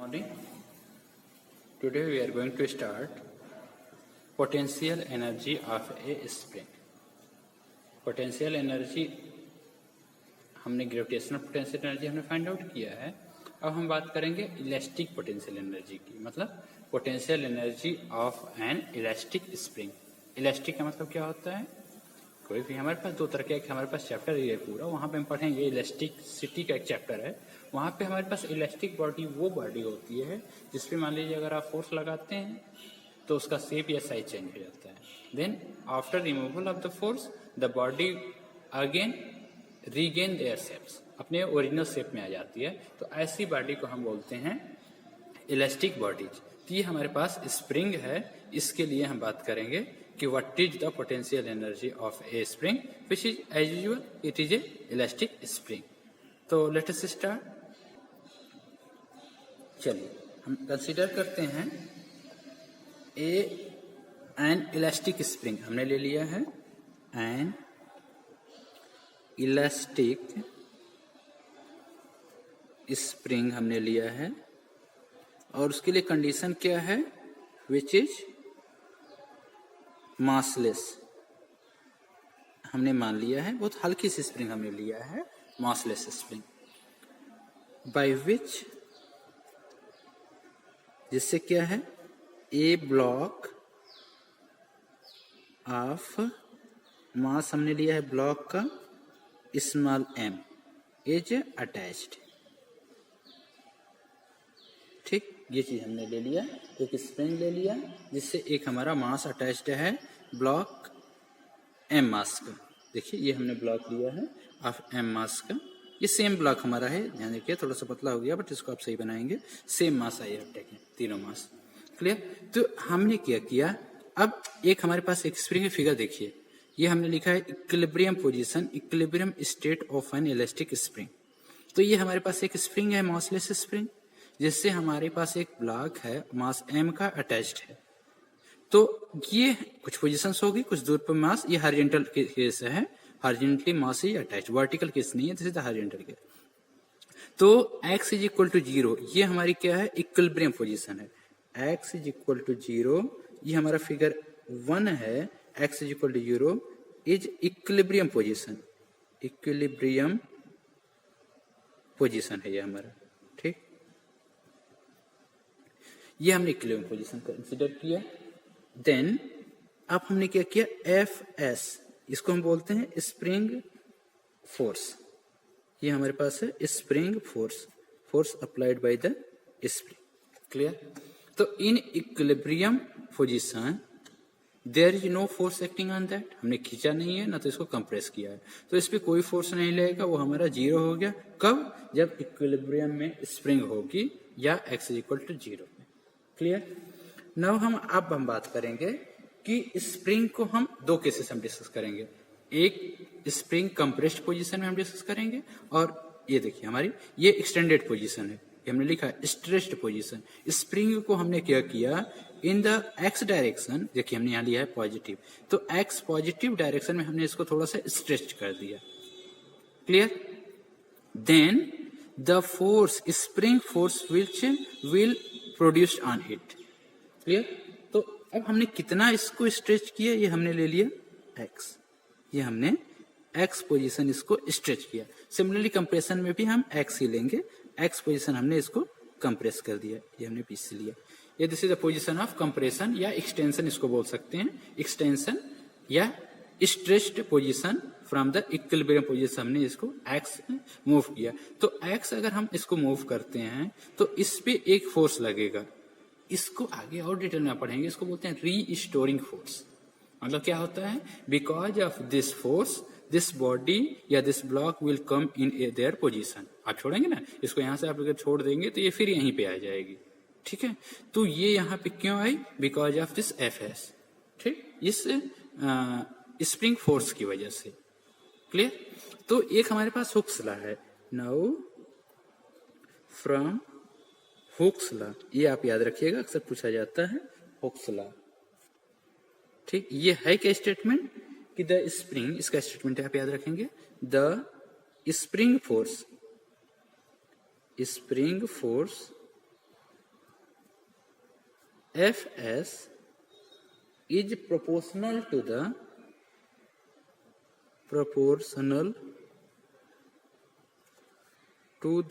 Morning. Today we are going to start potential energy of a spring. Potential energy हमने gravitational potential energy हमने find out किया है. अब हम बात करेंगे इलास्टिक पोटेंशियल एनर्जी की, मतलब potential energy of N elastic spring. Elastic का मतलब क्या होता है? कोई भी हमारे पास दो तरह के हमारे पास चैप्टर है पूरा, वहाँ पे हम पढ़ेंगे. इलास्टिसिटी का एक चैप्टर है, वहाँ पे हमारे पास इलास्टिक बॉडी वो बॉडी होती है जिसपे मान लीजिए अगर आप फोर्स लगाते हैं तो उसका शेप या साइज चेंज हो जाता है. Then after removal of the force the body again regain their shapes, अपने ओरिजिनल शेप में आ जाती है. तो ऐसी बॉडी को हम बोलते हैं इलास्टिक बॉडीज. तो ये हमारे पास स्प्रिंग है. इसके लिए हम बात करेंगे कि what is the potential energy of a spring, which is as usual it is a elastic spring. तो लेट अस स्टार्ट. चलिए हम कंसीडर करते हैं एन इलास्टिक स्प्रिंग हमने ले लिया है. एन इलास्टिक स्प्रिंग हमने लिया है और उसके लिए कंडीशन क्या है? विच इज मासलेस हमने मान लिया है. बहुत हल्की सी स्प्रिंग हमने लिया है, मासलेस स्प्रिंग, बाय विच जिससे क्या है ए ब्लॉक ऑफ मास हमने लिया है ब्लॉक का स्मॉल एम इज अटैच्ड. ठीक, ये चीज हमने ले लिया. एक स्प्रिंग ले लिया जिससे एक हमारा मास अटैच्ड है ब्लॉक एम मास का. देखिए ये हमने ब्लॉक लिया है ऑफ एम मास का. ये सेम ब्लॉक हमारा है, ध्यान रखिए थोड़ा सा पतला हो गया बट इसको आप सही बनाएंगे. Same mass I have taken, तीनों मास. क्लियर? तो हमने क्या किया, अब एक हमारे पास एक स्प्रिंग फिगर देखिए. ये हमने लिखा है equilibrium position, equilibrium state of N elastic spring. तो ये हमारे पास एक स्प्रिंग है, मासलेस स्प्रिंग, जिससे हमारे पास एक ब्लॉक है मास m का अटैच्ड है. तो ये कुछ पोजीशंस होगी, कुछ दूर पर मास. ये हॉरिजॉन्टल केस है, horizontally mass is attached. Vertical case नहीं है, this is the horizontal case. तो x इज इक्वल टू 0, ये हमारी क्या है? इक्विलिब्रियम पोजीशन है. x इज इक्वल टू 0, ये हमारा फिगर 1 है. x is equal to 0 is equilibrium position. Equilibrium position है ये हमारा. ठीक, ये हमने इक्विलिब्रियम पोजीशन कंसीडर किया. देन अब हमने क्या किया? Fs, इसको हम बोलते हैं स्प्रिंग फोर्स. ये हमारे पास है spring force, force applied by the spring. Clear? तो in equilibrium position there is no force acting on that. हमने खींचा नहीं है ना तो इसको कंप्रेस किया है, तो इस पे कोई फोर्स नहीं लगेगा. वो हमारा 0 हो गया. कब? जब इक्विलिब्रियम में स्प्रिंग होगी या x is equal to 0. Clear? Now हम बात करेंगे कि स्प्रिंग को हम दो केसेस हम डिस्कस करेंगे. एक स्प्रिंग कंप्रेस्ड पोजीशन में हम डिस्कस करेंगे, और ये देखिए हमारी ये एक्सटेंडेड पोजीशन है, ये हमने लिखा है स्ट्रेच्ड पोजीशन. स्प्रिंग को हमने क्या किया? इन द एक्स डायरेक्शन, देखिए हमने यहाँ लिया है पॉजिटिव, तो एक्स पॉजिटिव डायरेक्शन में हमने इसको थोड़ा सा स्ट्रेच कर दिया. Clear? Then the force, spring force will produced on it. Clear? तो अब हमने कितना इसको स्ट्रेच किया? ये हमने ले लिया x, ये हमने x पोजीशन इसको स्ट्रेच किया. सिमिलरली कंप्रेशन में भी हम x ही लेंगे. x पोजीशन हमने इसको कंप्रेस कर दिया, ये हमने पीस लिया. ये this is the position of compression या एक्सटेंशन इसको बोल सकते हैं. एक्सटेंशन या stretched position from the equilibrium position हमने इसको x मूव किया. तो x अगर हम इसको मूव करते हैं तो इस पे एक फोर्स लगेगा. इसको आगे और डिटेल में पढ़ेंगे. इसको बोलते हैं रीस्टोरिंग फोर्स. मतलब क्या होता है? Because of this force this body या this block will come in their position. आप छोड़ेंगे ना इसको, यहां से आप अगर छोड़ देंगे तो ये फिर यहीं पे आ जाएगी. ठीक है? तो ये यहाँ पे क्यों आई? Because of this Fs. ठीक, इस स्प्रिंग फोर्स की वजह से. क्लियर? तो एक हमारे पास हुक्स लॉ है. नाउ फ्रॉम हुक्स लॉ, ये आप याद रखिएगा, अक्सर पूछा जाता है हुक्स लॉ. ठीक, ये है क्या स्टेटमेंट कि द स्प्रिंग, इसका स्टेटमेंट आप याद रखेंगे, the spring force Fs is proportional to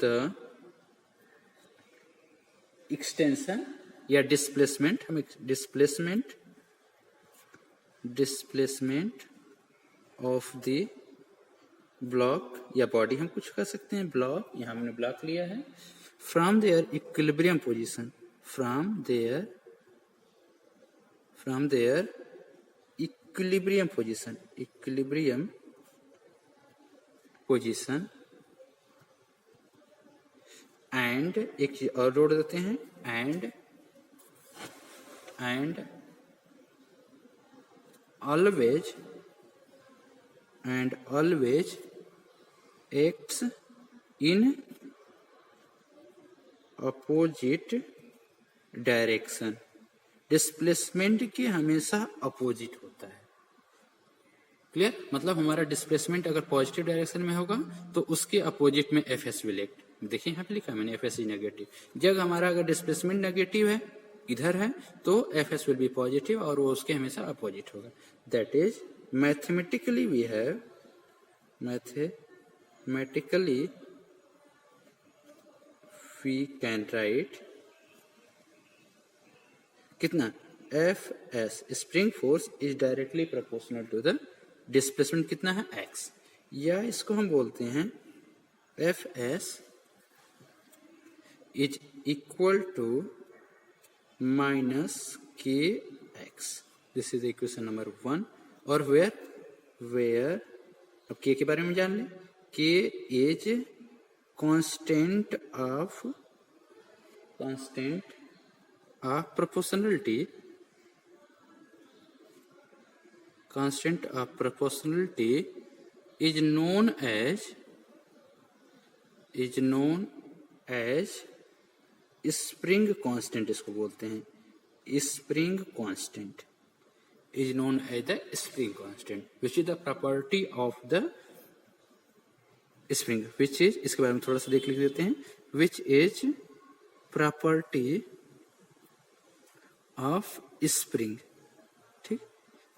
the extension या डिस्प्लेसमेंट, हम डिस्प्लेसमेंट ऑफ द ब्लॉक या बॉडी हम कुछ कर सकते हैं, ब्लॉक, यहाँ हमने ब्लॉक लिया है, from their equilibrium position, from their equilibrium position and एक चीज और जोड़ देते हैं, and always acts in opposite direction. Displacement के हमेशा अपोजिट होता है। क्लियर? मतलब हमारा डिस्प्लेसमेंट अगर पॉजिटिव डायरेक्शन में होगा तो उसके अपोजिट में एफ एस विल एक्ट। देखिए यहाँ पे लिखा है मैंने, एफ एस इज नेगेटिव। जब हमारा अगर डिस्प्लेसमेंट नेगेटिव है, इधर है, तो F S will be positive और वो उसके हमेशा अपोजिट होगा। That is mathematically we have we can write कितना, F S spring force is directly proportional to the displacement कितना है, एक्स, या इसको हम बोलते हैं F S is equal to minus K X. This is equation number 1। और where अब के बारे में जान लें, के is constant of proportionality, constant of proportionality is known as spring constant, इसको बोलते हैं spring constant, is known as the spring constant, which is the property of the spring, which is, इसके बारे में थोड़ा सा देख देते हैं, which is property of spring. ठीक,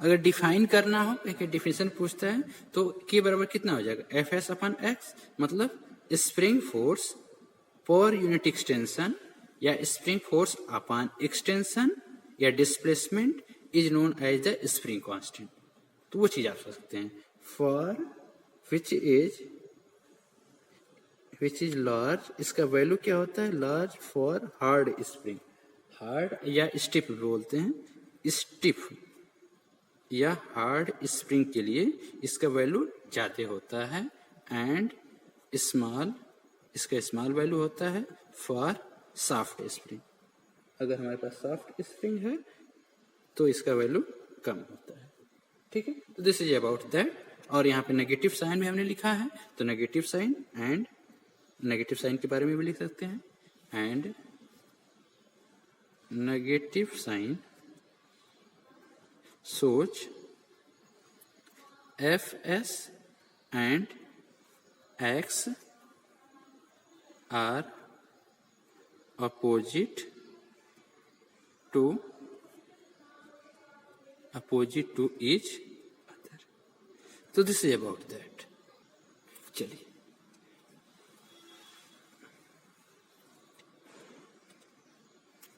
अगर डिफाइन करना हो, एक डिफिनेशन पूछता है तो के बराबर कितना हो जाएगा, एफ एस अपन एक्स, मतलब स्प्रिंग फोर्स पर यूनिट एक्सटेंशन या स्प्रिंग फोर्स अपन एक्सटेंशन या displacement is known as the spring constant. तो वो चीज आप सोच सकते हैं, फॉर विच इज लार्ज, इसका वैल्यू क्या होता है, large for hard spring, hard या स्टिफ बोलते हैं, स्टिफ या हार्ड स्प्रिंग के लिए इसका वैल्यू ज्यादा होता है, एंड स्मॉल, इसका स्मॉल वैल्यू होता है फॉर सॉफ्ट स्प्रिंग। अगर हमारे पास सॉफ्ट स्प्रिंग है तो इसका वैल्यू कम होता है। ठीक है, तो दिस इज अबाउट दैट। और यहाँ पे नेगेटिव साइन में हमने लिखा है, तो नेगेटिव साइन के बारे में भी लिख सकते हैं, and negative sign shows fs and x are opposite to each other. So this is about that. चलिए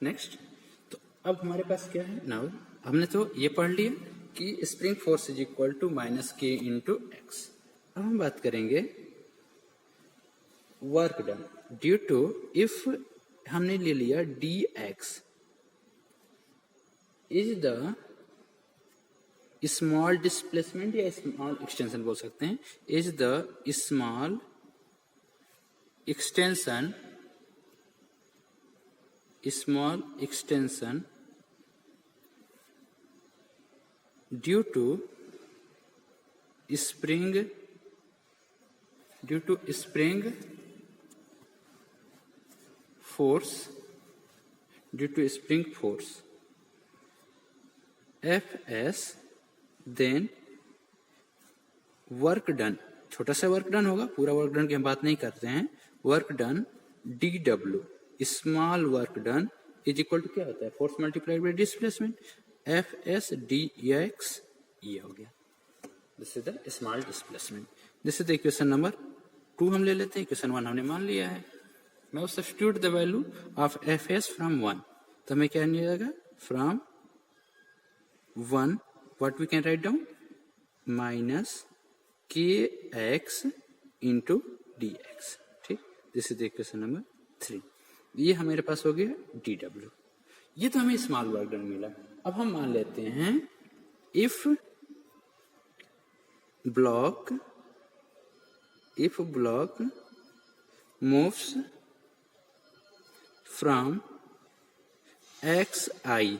नेक्स्ट। तो अब हमारे पास क्या है, नाउ हमने तो ये पढ़ लिया कि spring force is equal to minus K into X. अब हम बात करेंगे work done due to, if हमने ले लिया D X is the small displacement या स्मॉल एक्सटेंशन बोल सकते हैं, is the small extension due to spring force Fs, then work done, छोटा सा वर्क डन होगा, पूरा वर्क डन की हम बात नहीं करते हैं, work done dw, small work done is equal to क्या होता है, force multiplied by displacement, F S D X, ये हो गया, this is the small displacement. This is the equation number 2 हम ले लेते हैं, इक्वेशन 1 हमने मान लिया है। Now substitute the value of F S from 1, तो हमें क्या मिल जाएगा, from 1 what we can write down, minus K X into D X, ठीक, this is the equation number 3। ये हमारे पास हो गया डी डब्ल्यू, ये तो हमें स्मॉल वर्क डन मिला। अब हम मान लेते हैं if block moves from x I,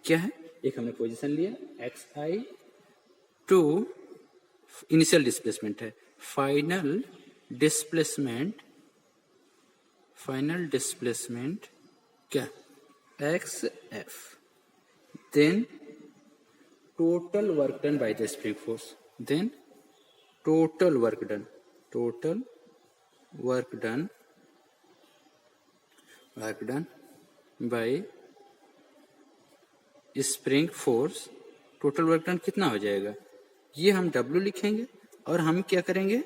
क्या है, एक हमने पोजीशन लिया X I to initial displacement है, फाइनल डिस्प्लेसमेंट क्या, X F, then total work done by the spring force, then total work done by spring force, total work done कितना हो जाएगा, ये हम W लिखेंगे और हम क्या करेंगे,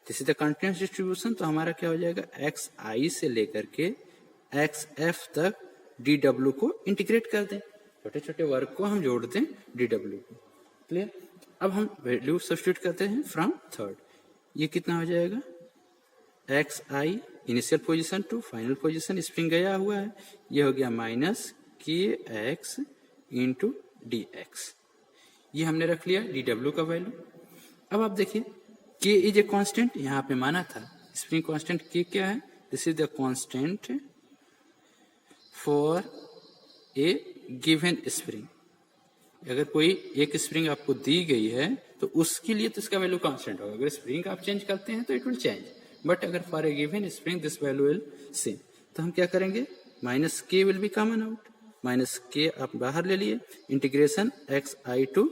this is the continuous distribution, तो हमारा क्या हो जाएगा, एक्स आई से लेकर के एक्स एफ तक डी डब्ल्यू को इंटीग्रेट कर दें, छोटे छोटे वर्क को हम जोड़ दें डी डब्ल्यू को, क्लियर। अब हम वैल्यू सब्स्टिट्यूट करते हैं फ्रॉम थर्ड, ये कितना हो जाएगा, X I initial position to final position, spring गया हुआ है, ये हो गया minus K X into D X, ये हमने रख लिया डी डब्ल्यू का वैल्यू। अब आप देखिए के इज ए कांस्टेंट, यहाँ पे माना था स्प्रिंग कांस्टेंट के क्या है, this is the constant for a given spring, अगर कोई एक स्प्रिंग आपको दी गई है तो उसके लिए तो इसका वैल्यू कांस्टेंट होगा, अगर स्प्रिंग आप चेंज करते हैं तो इट विल चेंज, बट अगर for a given spring this value will same, तो हम क्या करेंगे, minus K will be common out, minus K आप बाहर ले लिए, integration X I to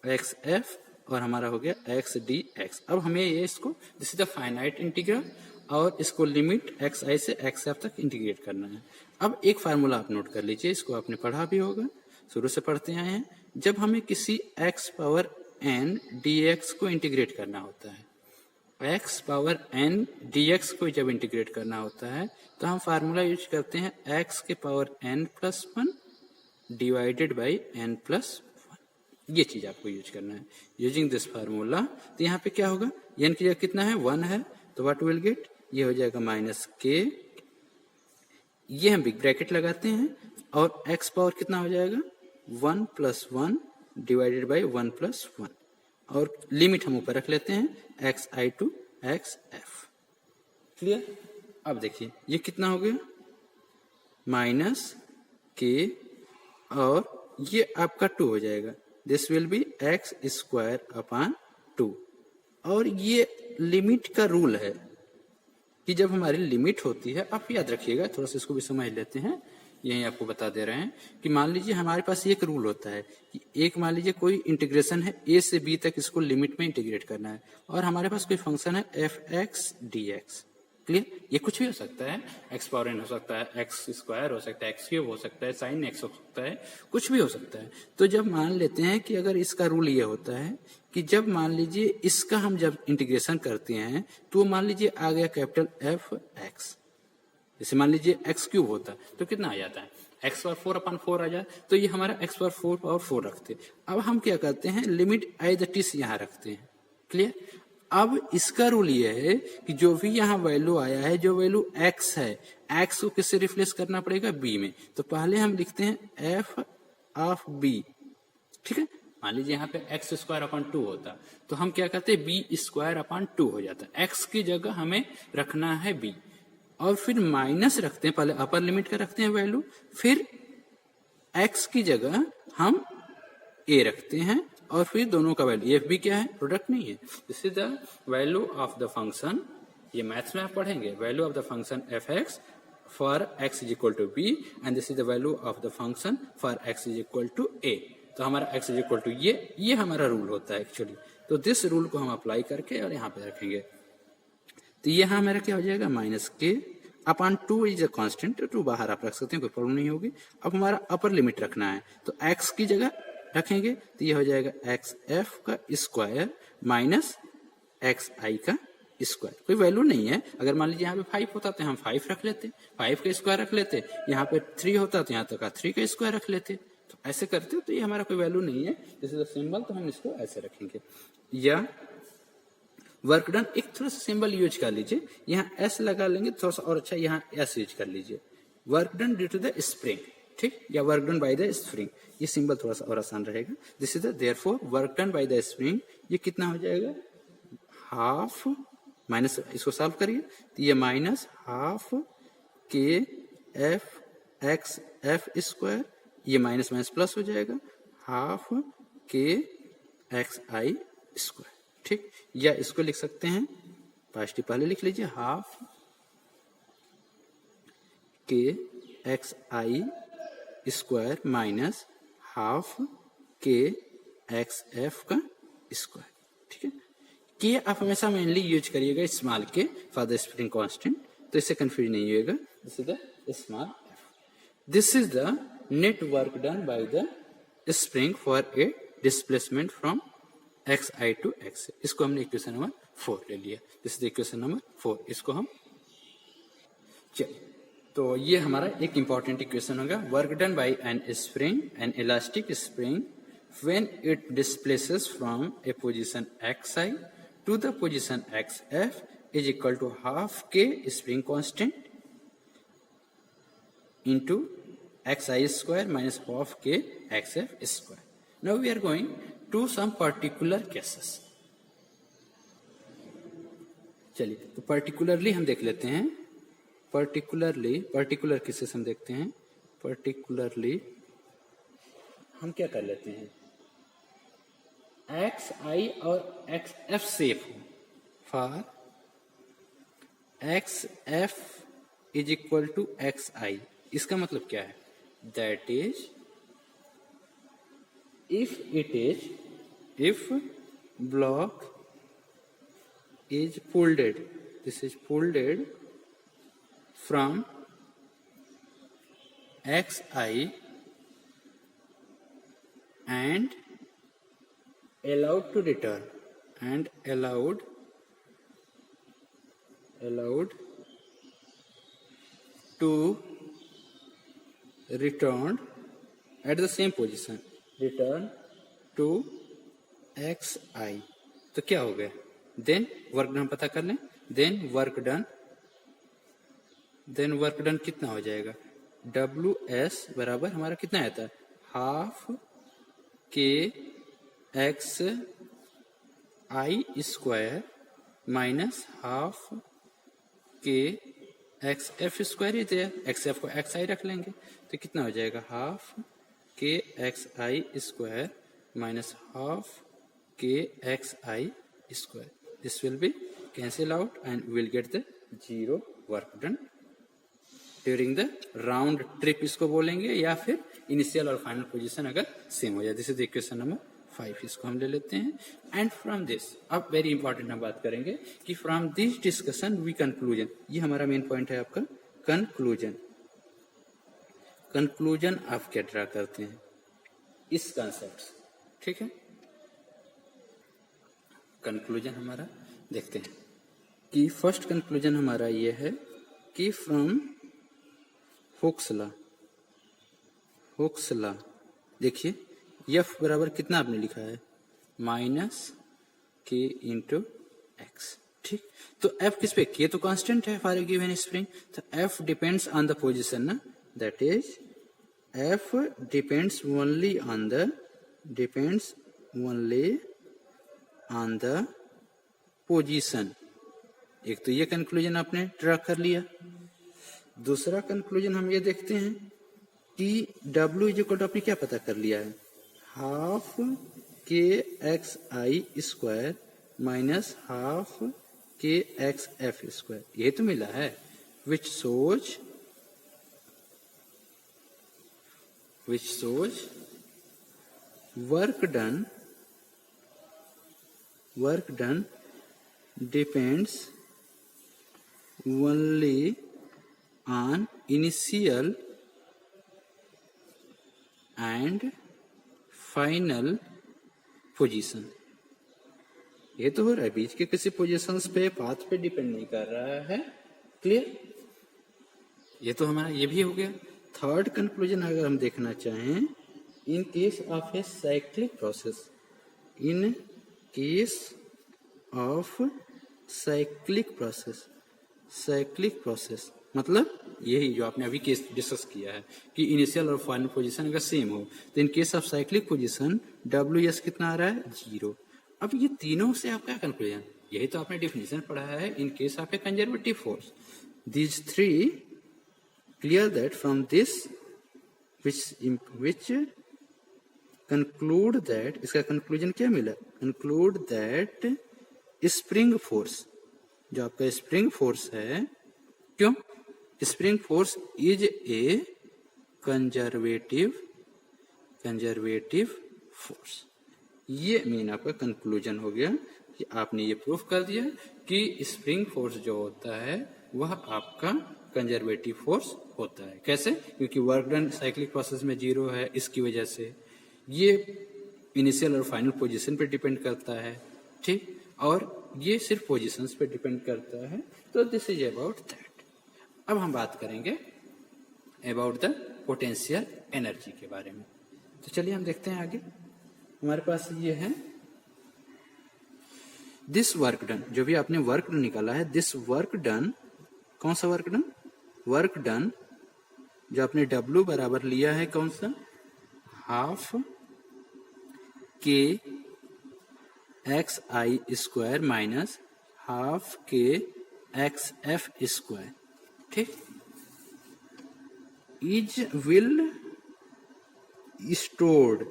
X F, और हमारा हो गया एक्स डी एक्स। अब हमें ये इसको, this is the finite integral, और इसको लिमिट एक्स आई से एक्स एफ तक इंटीग्रेट करना है। अब एक फार्मूला आप नोट कर लीजिए, इसको आपने पढ़ा भी होगा, शुरू से पढ़ते आए हैं, जब हमें किसी x पावर n dx को इंटीग्रेट करना होता है, x पावर n dx को जब इंटीग्रेट करना होता है तो हम फार्मूला यूज करते हैं x के power n plus 1 divided by n plus 1, ये चीज आपको यूज करना है यूजिंग दिस फार्मूला। तो यहाँ पे क्या होगा, n की जगह कितना है 1 है, तो व्हाट विल गेट, ये हो जाएगा माइनस k, ये हम बिग ब्रैकेट लगाते हैं, और x पावर कितना हो जाएगा 1 प्लस 1 डिवाइडेड बाई 1 प्लस 1, और लिमिट हम ऊपर रख लेते हैं X I to X F, clear. अब देखिए ये कितना हो गया, माइनस के, और ये आपका 2 हो जाएगा, this will B x square upon 2, और ये लिमिट का रूल है कि जब हमारी लिमिट होती है, आप याद रखिएगा, थोड़ा सा इसको भी समझ लेते हैं, यही आपको बता दे रहे हैं कि मान लीजिए हमारे पास एक रूल होता है कि एक, मान लीजिए कोई इंटीग्रेशन है a से b तक, इसको लिमिट में इंटीग्रेट करना है, और हमारे पास कोई फंक्शन है F x D x, clear. ये कुछ भी हो सकता है, एक्स पावर एन हो सकता है, एक्स स्क्वायर हो सकता है, एक्स क्यूब हो सकता है, साइन एक्स हो सकता है, कुछ भी हो सकता है। तो जब मान लेते हैं कि अगर इसका रूल ये होता है कि जब मान लीजिए इसका हम जब इंटीग्रेशन करते हैं तो मान लीजिए आ गया कैपिटल एफ एक्स, जैसे मान लीजिए एक्स क्यूब होता तो कितना आ जाता है, एक्स पावर 4 अपॉन 4 आ जाए, तो ये हमारा एक्स पावर 4 पावर 4 रखते। अब हम क्या करते हैं, लिमिट आई द टिस यहाँ रखते हैं, क्लियर। अब इसका रूल ये है कि जो भी यहाँ वैल्यू आया है, जो वैल्यू एक्स है, एक्स को किससे रिप्लेस करना पड़ेगा, बी में, तो पहले हम लिखते हैं एफ ऑफ बी, ठीक है। मान लीजिए यहाँ पे एक्स स्क्वायर अपॉन 2 होता तो हम क्या करते हैं, बी स्क्वायर अपॉन 2 हो जाता, एक्स की जगह हमें रखना है बी, और फिर माइनस रखते हैं, पहले अपर लिमिट का रखते हैं वैल्यू, फिर x की जगह हम a रखते हैं, और फिर दोनों का वैल्यू, एफ भी क्या है, प्रोडक्ट नहीं है, this is the value of the function, ये मैथ्स में आप पढ़ेंगे, value of the function f x for x is equal to b, and this is the value of the function for x is equal to a। तो हमारा x is equal to ये हमारा rule होता है actually. तो this rule को हम apply करके और यहाँ पे रखेंगे, तो यहाँ हमारा क्या हो जाएगा, माइनस के, अपॉन 2 इज अ कांस्टेंट, तो 2 बाहर आप रख सकते हैं, कोई प्रॉब्लम नहीं होगी। अब हमारा अपर लिमिट रखना है, तो x की जगह रखेंगे तो ये हो जाएगा एक्स एफ का स्क्वायर माइनस एक्स आई का स्क्वायर। कोई वैल्यू नहीं है, अगर मान लीजिए यहाँ पे 5 होता तो हम 5 रख लेते, 5 का स्क्वायर रख लेते, यहाँ पे 3 होता तो यहाँ तक का 3 का स्क्वायर रख लेते, तो ऐसे करते तो ये हमारा कोई वैल्यू नहीं है, दिस इज द सिंबल, तो हम इसको ऐसे रखेंगे। या वर्क डन, एक थोड़ा सा सिंबल यूज कर लीजिए, यहाँ एस लगा लेंगे थोड़ा सा और अच्छा, यहाँ एस यूज कर लीजिए, work done due to the spring, ठीक, या work done by the spring, ये सिंबल थोड़ा सा और आसान रहेगा। This is the therefore work done by the spring, ये कितना हो जाएगा, हाफ माइनस, इसको सॉल्व करिए तो ये माइनस हाफ के एफ एक्स एफ स्क्वायर, ये माइनस माइनस प्लस हो जाएगा, हाफ के एक्स आई स्क्वायर, ठीक। या इसको लिख सकते हैं, पॉजिटिव पहले लिख लीजिए, हाफ के एक्स आई स्क्वायर माइनस हाफ के एक्स एफ का स्क्वायर, ठीक है। के आप हमेशा मेनली यूज करिएगा small k for the spring constant, तो इससे कंफ्यूज नहीं होगा, this is the small f. This is the net work done by the spring for a displacement from x I to x, इसको हमने equation number 4 ले लिया, this is equation number 4, इसको हम चलिए, तो ये हमारा एक इंपॉर्टेंट इक्वेशन होगा, work done by an spring, an elastic spring when it displaces from a position xi to the position xf is equal to half k spring constant into xi square minus half k xf square. Now we are going to some particular cases. चलिए, तो particularly हम देख लेते हैं, particular cases हम देखते हैं। particularly हम क्या कर लेते हैं, एक्स आई और एक्स एफ सेफ हो, for X F is equal to X I, इसका मतलब क्या है, that is if block is folded, this is folded from x I and allowed to return and allowed to return at the same position, return to xi, तो क्या हो गया, then work done पता कर लें, देन वर्क डन कितना हो जाएगा, डब्ल्यू एस बराबर हमारा कितना आता है, हाफ के एक्स आई स्क्वायर माइनस हाफ के एक्स एफ स्क्वायर ही थे, एक्स एफ को एक्स आई रख लेंगे, तो कितना हो जाएगा, हाफ के एक्स आई स्क्वायर माइनस हाफ के x I square, this will B cancel out and will get the zero work done during the round trip, इसको बोलेंगे, या फिर इनिशियल और फाइनल पोजीशन अगर सेम हो जाए, दिस इज इक्वेशन नंबर 5, इसको हम ले लेते हैं। एंड फ्रॉम दिस, अब वेरी इंपॉर्टेंट हम बात करेंगे कि from this discussion we conclusion, ये हमारा मेन पॉइंट है आपका कंक्लूजन आप क्या ड्रा करते हैं इस कॉन्सेप्ट, ठीक है। कंक्लूजन हमारा देखते हैं कि फर्स्ट कंक्लूजन हमारा ये है कि फ्रॉम हुक्स लॉ, देखिए एफ बराबर कितना आपने लिखा है, माइनस के इंटू एक्स, ठीक। तो एफ किस पे, के तो कांस्टेंट है फॉर ए गिवन स्प्रिंग, तो F depends on the position ना, that is F depends only on the position. एक तो ये कंक्लूजन आपने ड्रा कर लिया। दूसरा कंक्लूजन हम ये देखते हैं कि W इज इक्वल टू आपने क्या पता कर लिया है, हाफ के एक्स आई स्क्वायर माइनस हाफ के एक्स एफ स्क्वायर, ये तो मिला है, which shows work done depends only on initial and final position. ये तो हो रहा है बीच के किसी पोजीशंस पे, पाथ पे डिपेंड नहीं कर रहा है। क्लियर? ये तो हमारा ये भी हो गया। थर्ड कंक्लूजन अगर हम देखना चाहें, in case of a cyclic process, in case of cyclic process मतलब यही जो आपने अभी केस डिस्कस किया है कि इनिशियल और फाइनल पोजीशन अगर सेम हो, तो in case of cyclic position WS कितना आ रहा है? 0। अब ये तीनों से आपका कंक्लूजन, यही तो आपने डिफिनेशन पढ़ा है in case of A conservative force. These three clear that from this which conclude that, इसका कंक्लूजन क्या मिला? conclude that स्प्रिंग फोर्स, जो आपका स्प्रिंग फोर्स है, क्यों? Spring force is a conservative force. ये मीन आपका कंक्लूजन हो गया कि आपने ये प्रूफ कर दिया कि स्प्रिंग फोर्स जो होता है वह आपका कंजर्वेटिव फोर्स होता है। कैसे? क्योंकि वर्क डन साइक्लिक प्रोसेस में 0 है, इसकी वजह से ये इनिशियल और फाइनल पोजीशन पे डिपेंड करता है। ठीक, और ये सिर्फ पोजीशंस पे डिपेंड करता है। तो दिस इज अबाउट दैट। अब हम बात करेंगे अबाउट द पोटेंशियल एनर्जी के बारे में। तो चलिए हम देखते हैं आगे। हमारे पास ये है दिस वर्क डन, जो भी आपने वर्क डन निकाला है, दिस वर्क डन, कौन सा वर्क डन? वर्क डन जो आपने W बराबर लिया है कौन सा? हाफ के XI² minus half K XF²। ठीक, is will stored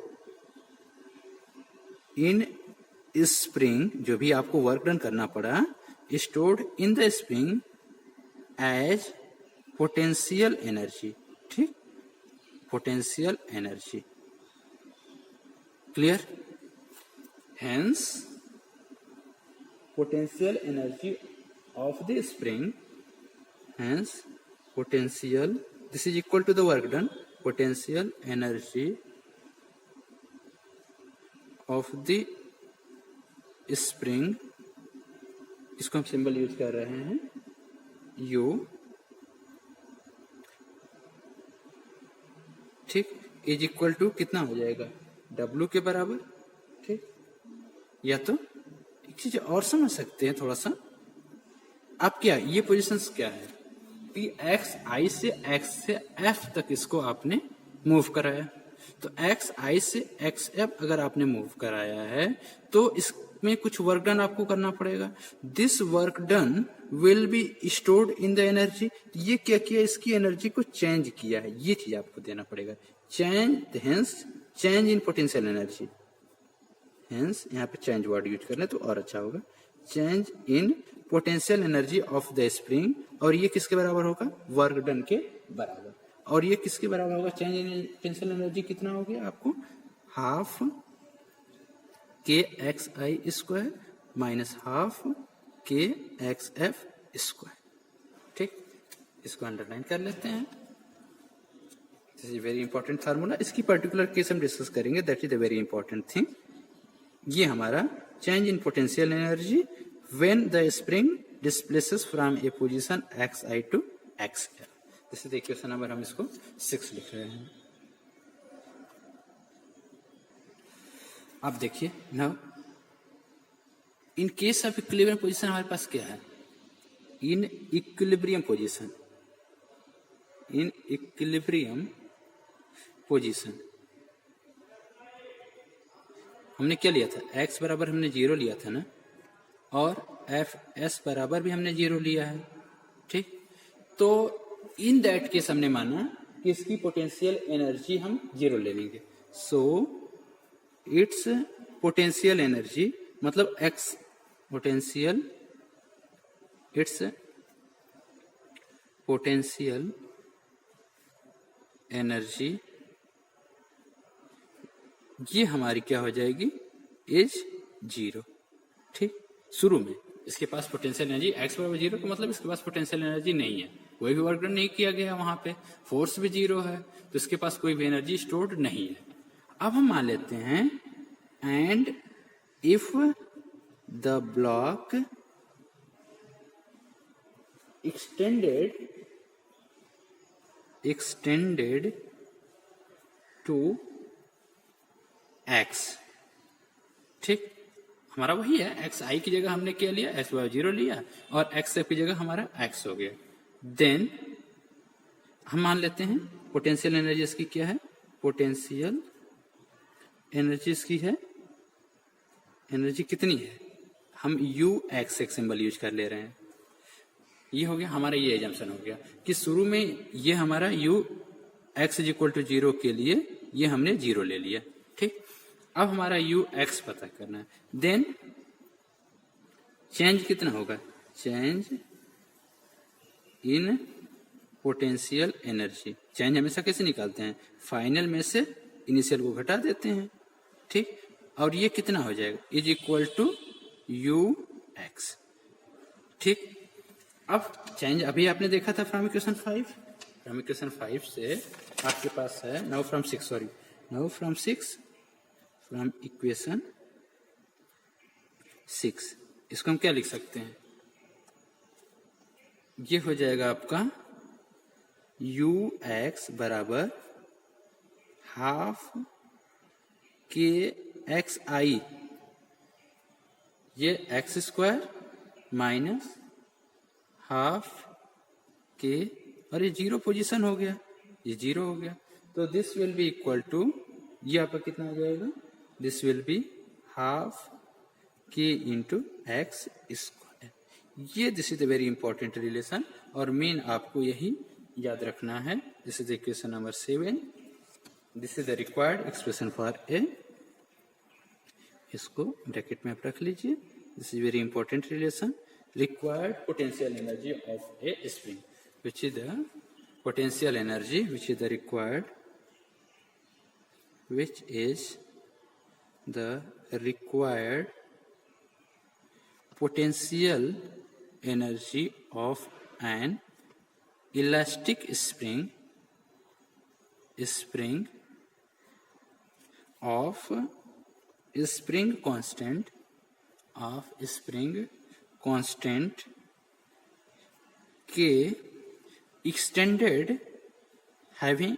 in spring, जो भी आपको वर्क डन करना पड़ा, stored in the spring as potential energy. ठीक, potential energy. Clear? Hence potential energy of the spring, hence potential, this is equal to the work done, potential energy of the spring, इसको हम symbol use कर रहे हैं U। ठीक, is equal to कितना हो जाएगा? W के बराबर। ठीक, या तो एक चीज और समझ सकते हैं थोड़ा सा आप, क्या ये पोजीशंस क्या है कि XI से X से F तक इसको आपने मूव कराया, तो XI से XF अगर आपने मूव कराया है तो इसमें कुछ वर्क डन आपको करना पड़ेगा। This work done will be stored in the energy. ये क्या किया? इसकी एनर्जी को चेंज किया है, ये चीज आपको देना पड़ेगा। Change, hence change in potential energy, hence यहाँ पे चेंज वर्ड यूज कर ले तो और अच्छा होगा। Change in potential energy of the spring, और ये किसके बराबर होगा? वर्क डन के बराबर। और ये किसके बराबर होगा? चेंज इन पोटेंशियल एनर्जी कितना हो गया आपको? हाफ के XI² minus half K XF²। ठीक, इसको अंडरलाइन कर लेते हैं। This is very important formula. इसकी पर्टिकुलर केस हम डिस्कस करेंगे, that is the very important thing. ये हमारा change in potential energy when the spring displaces from a position XI to XF। जैसे देखिए क्वेश्चन नंबर हम इसको 6 लिख रहे हैं। अब देखिए now in case of equilibrium position हमारे पास क्या है? इन इक्विलिब्रियम पोजीशन, इन इक्विलिब्रियम पोजीशन हमने क्या लिया था? X बराबर हमने 0 लिया था ना, और FS बराबर भी हमने 0 लिया है। ठीक, तो इन दैट केस हमने माना कि इसकी पोटेंशियल एनर्जी हम 0 ले लेंगे। सो इट्स पोटेंशियल एनर्जी मतलब X potential, it's potential energy ये हमारी क्या हो जाएगी? इज 0। ठीक, शुरू में इसके पास पोटेंशियल एनर्जी X बराबर 0 का मतलब इसके पास पोटेंशियल एनर्जी नहीं है। कोई भी वर्क डन नहीं किया गया, वहां पे फोर्स भी 0 है, तो इसके पास कोई भी एनर्जी स्टोर्ड नहीं है। अब हम मान लेते हैं and if the block extended to x, ठीक, हमारा वही है, एक्स आई की जगह हमने क्या लिया, एक्स वाई 0 लिया और एक्स की जगह हमारा एक्स हो गया। देन हम मान लेते हैं पोटेंशियल एनर्जी इसकी क्या है, पोटेंशियल एनर्जी इसकी है, एनर्जी कितनी है, हम यू एक्स एक सिंबल यूज कर ले रहे हैं। ये हो गया हमारा, ये एजम्पशन हो गया कि शुरू में ये हमारा U x is equal to 0 के लिए ये हमने 0 ले लिया, ठीक। अब हमारा यू एक्स पता करना है। देन चेंज कितना होगा, change in potential energy. Change हमेशा कैसे निकालते हैं, फाइनल में से इनिशियल को घटा देते हैं, ठीक। और ये कितना हो जाएगा, is equal to U x, ठीक। अब चेंज अभी आपने देखा था फ्रॉम इक्वेशन 5, फ्रॉम इक्वेशन 5 से आपके पास है नाउ फ्रॉम 6 फ्रॉम इक्वेशन 6, इसको हम क्या लिख सकते हैं, ये हो जाएगा आपका यू एक्स बराबर हाफ के एक्स आई, ये एक्स स्क्वायर माइनस हाफ के, और ये 0 पोजीशन हो गया, ये 0 हो गया, तो this will be equal to, ये आपका कितना हो जाएगा, this will be half k into x square. ये this is the very important relation, और मेन आपको यही याद रखना है। This is equation number 7, this is the required expression for a, इसको ब्रैकेट में आप रख लीजिए। This is very important relation, required potential energy of a spring, which is the potential energy, which is the required, which is the required potential energy of an elastic spring of spring constant K extended having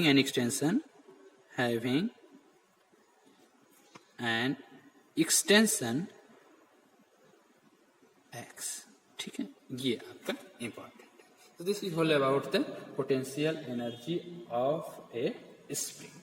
an extension x, ठीक है, ये आपका important है। तो this is all about the potential energy of a spring.